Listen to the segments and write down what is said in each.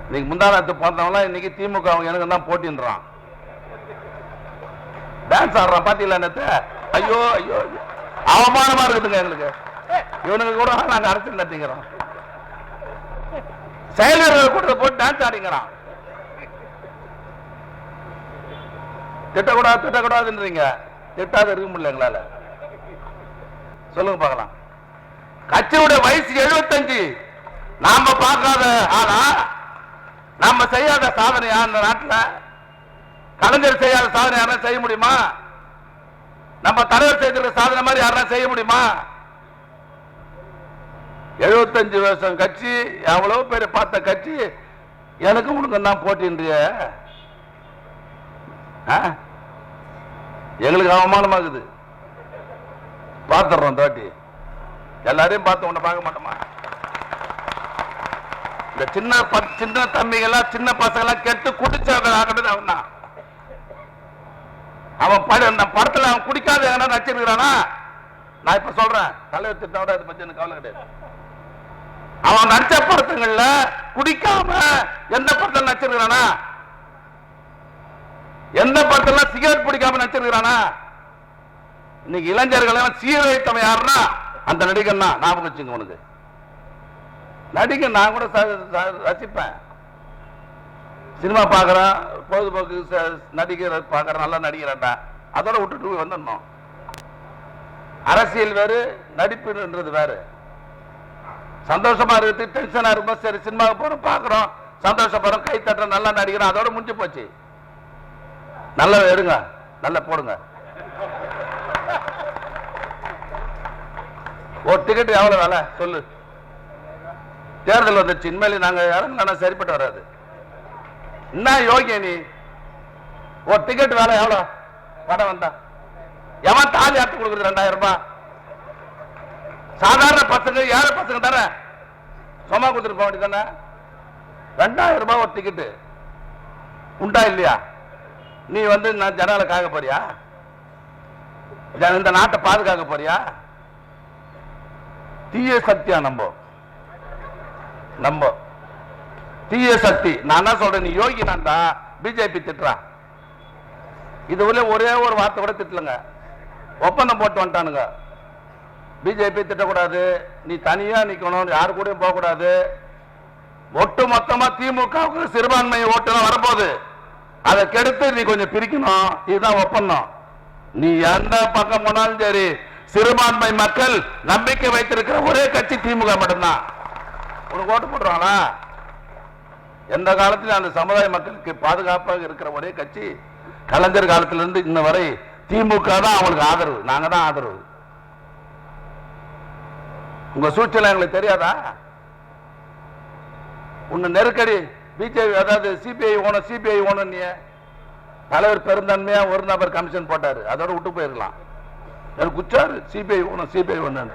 இன்னைக்கு முந்தானத்து பார்த்தவங்களாம் இன்னைக்கு திமுக எனக்கு தான் போட்டின்றான். டான்ஸ் ஆடுறான் பாத்தீங்களா நேத்து? ஐயோ ஐயோ அவமானமா இருக்குதுங்க எங்களுக்கு. இவனுக்கு கூட நாங்க அரசியல் நடத்திக்கிறோம். செயலர்கள் கூட போட்டு டான்ஸ் ஆடிங்கிறான். திட்டக்கூடாது திட்டக்கூடாதுன்றீங்க, திட்டாத இருக்க முடியல எங்களால. சொல்லுங்க பார்க்கலாம். கட்சியோட வயசு 75. நாம பார்க்காத ஆனா நம்ம செய்யாத சாதனையா இந்த நாட்டில்? கலைஞர் செய்யாத சாதனை யாரா செய்ய முடியுமா? நம்ம தலைவர் செய்திருக்க சாதனை மாதிரி யாரா செய்ய முடியுமா? 75 வருஷம் கட்சி, எவ்வளவு பேர் பார்த்த கட்சி, எனக்கு உனக்கு தான் போட்டின்றிய. எங்களுக்கு அவமானமாகுது. பார்த்துடுறோம் தோட்டி, எல்லாரையும் பார்த்து உன்னை பார்க்க மாட்டோமா? இந்த சின்ன தம்பிகள்லாம் சின்ன பசங்களாம் கெட்டு குடிச்சவங்க அவன் தான். அவன் படத்துல அவன் குடிக்காத எங்கன்னா நச்சிருக்கிறானா? நான் இப்ப சொல்றேன், தலைவர் திட்டோட அதை பத்தி எனக்கு கவலை கிடையாது. அவன் நடிச்ச படத்துங்கள்ல குடிக்காம எந்த படத்தில் நச்சிருக்கிறானா? எந்த படத்துல சிகரெட் பிடிக்காம நச்சிருக்கிறானா? இன்னைக்கு இளைஞர்கள் சீரழித்தவன் யாருன்னா அந்த நடிகன் தான். ஞாபகம் வச்சுங்க, உனக்கு நடிகன் நான் கூட ரசிப்பேன். சினிமா பார்க்கறேன், பொழுதுபோக்கு நடிகர் பார்க்கறேன், நல்லா நடிக்கிறேன்டா, அதோட விட்டுட்டு வந்துடணும். அரசியல் வேறு, நடிப்புன்றது வேறு. சந்தோஷமா இருக்கு, டென்ஷனா இருக்கும், சரி சினிமாவுக்கு போறோம், பார்க்கறோம், சந்தோஷப்படுறோம், கை தட்டுறோம், நல்லா நடிக்கிறோம், அதோட முடிஞ்சு போச்சு. நல்லா எடுங்க, நல்லா போடுங்க. ஒரு டிக்கெட் எவ்வளவு வேலை சொல்லு? தேர்தல் வந்துச்சு, இனிமேல் நாங்க யாரும் சரிப்பட்டு வராது. என்ன யோகிய நீ? ஒரு டிக்கெட் வேலை எவ்வளவு? படம் வந்தா எவன் தாலி அட்டு கொடுக்குறது? 2000 ரூபாய். சாதாரண பசங்க, ஏழை பசங்க தானே சும்மா கொடுத்துட்டு போக வேண்டியதானே? 2000 ரூபாய் ஒரு டிக்கெட்டு உண்டா இல்லையா? நீ வந்து நான் ஜனால காக்க போறியா? இந்த நாட்டை பாதுகாக்க போறியா? தீய சக்தியா நம்ப தீய சக்தி. நான் என்ன சொல்றேன், நீ யோகி நான்டா, பிஜேபி திட்டுறா. இது ஒரே ஒரு வார்த்தை கூட திட்டலங்க, ஒப்பந்தம் போட்டு வந்துட்டானுங்க. பிஜேபி திட்டக்கூடாது, நீ தனியா நிக்கணும், யாரு கூட போக கூடாது. ஒட்டு மொத்தமா திமுகவுக்கு சிறுபான்மை ஓட்டு வரப்போகுது, அதை கெடுத்து நீ கொஞ்சம் பிரிக்கணும். இதுதான் ஒப்பந்தம். நீ எந்த பக்கம் போனாலும் சரி, சிறுபான்மை மக்கள் நம்பிக்கை வைத்திருக்கிற ஒரே கட்சி திமுக மட்டும்தான். உனக்கு ஓட்டு போடுறாங்களா? எந்த காலத்திலும் அந்த சமுதாய மக்களுக்கு பாதுகாப்பாக இருக்கிற ஒரே கட்சி கலைஞர் காலத்திலிருந்து இன்ன வரை திமுக தான். அவங்களுக்கு ஆதரவு, நாங்க தான் ஆதரவு. உங்க சூழ்ச்சியெல்லாம் எங்களுக்கு தெரியாதா? உன்னை நெருக்கடி பிஜேபி, அதாவது சிபிஐ ஓணும். நீ தலைவர் பெருந்தன்மையா ஒரு நபர் கமிஷன் போட்டாரு, அதோட விட்டு போயிருக்கலாம். எனக்கு குச்சாரு சிபிஐ ஒண்ணு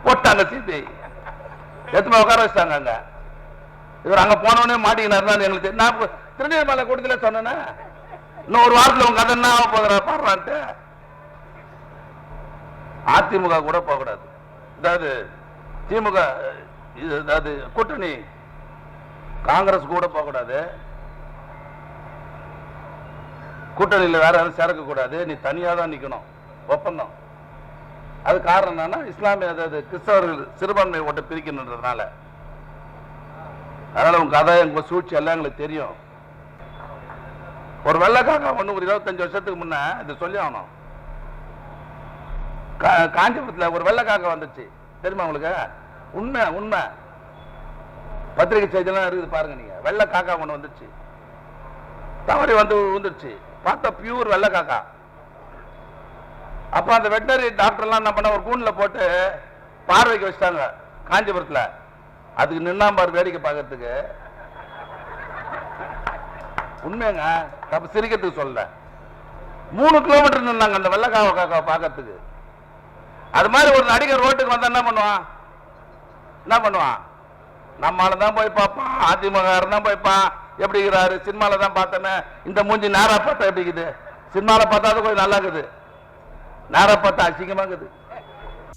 போட்டாங்க. சிபிஐ எத்தனை உட்கார வச்சிட்டாங்க அங்க. இவர் அங்க போனவனே மாட்டிக்கினாரு. எங்களுக்கு நான் திருநெல்வேலி கூட்டத்துல சொன்னேன்னா, இன்னும் ஒரு வாரத்தில் உங்க கதை என்ன போகிற பாடுறான்ட்டு. அதிமுக கூட போகக்கூடாது, அதாவது திமுக, அதாவது கூட்டணி காங்கிரஸ் கூட போகக்கூடாது, கூட்டணியில் வேற யாரும் சேர்க்க கூடாது, நீ தனியா தான் நிக்கணும். ஒப்பந்தம். அது காரணம் என்னன்னா, இஸ்லாமிய அதாவது கிறிஸ்தவர்கள் சிறுபான்மை ஓட்டை பிரிக்கணுன்றதுனால. அதனால உங்க கதை, உங்க சூழ்ச்சி எல்லாம் எங்களுக்கு தெரியும். ஒரு வெள்ளக்காக்கா ஒண்ணு ஒரு 25 வருஷத்துக்கு முன்ன இது சொல்லி ஆகணும். காஞ்சிபுரத்தில் ஒரு வெள்ளக்காக்கா வந்துச்சு, தெரியுமா உங்களுக்கு? உண்மை பத்திரிகை செய்தியெல்லாம் இருக்குது, பாருங்க நீங்க. வெள்ளை காக்கா ஒண்ணு வந்துச்சு, தவறி வந்துருச்சு, பார்த்தா பியூர் வெள்ளை காக்கா. அப்ப அந்த வெட்டனரி டாக்டர் எல்லாம் என்ன பண்ண, ஒரு கூண்டுல போட்டு பார்வைக்கு வச்சிட்டாங்க காஞ்சிபுரத்துல. அதுக்கு நின்னாம்பார் வேடிக்கை பார்க்கறதுக்கு. உண்மையாங்க, அப்ப சிரிக்கிறதுக்கு சொல்ல 3 கிலோமீட்டர் நின்னாங்க அந்த வெள்ளை காக்கா பார்க்கறதுக்கு. அது மாதிரி ஒரு நடிகர் ரோட்டுக்கு வந்தா என்ன பண்ணுவான்? நம்மால தான் போய் பார்ப்பான், அதிமுக தான் போய்ப்பான். எப்படி இருக்கிறாரு? சினிமால தான் பார்த்தேன்னு. இந்த மூஞ்சி நேரா பார்த்தா எப்படி இருக்குது? சினிமால பார்த்தா கொஞ்சம் நல்லா இருக்குது, நேரா பார்த்தா அசிங்கமா இருக்குது.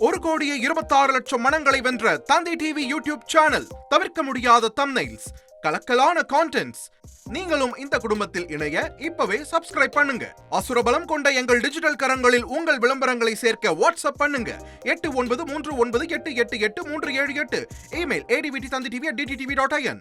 1,26,00,000 மனங்களை வென்ற தந்தி டிவி யூடியூப் சேனல். தவிர்க்க முடியாத தம்ப்நெயில்ஸ், கலக்கலான கான்டென்ட்ஸ். நீங்களும் இந்த குடும்பத்தில் இணைய இப்பவே சப்ஸ்கிரைப் பண்ணுங்க. அசுரபலம் கொண்ட எங்கள் டிஜிட்டல் கரங்களில் உங்கள் விளம்பரங்களை சேர்க்க வாட்ஸ்அப் பண்ணுங்க. 8939888838. Email advtanditv@dttv.in.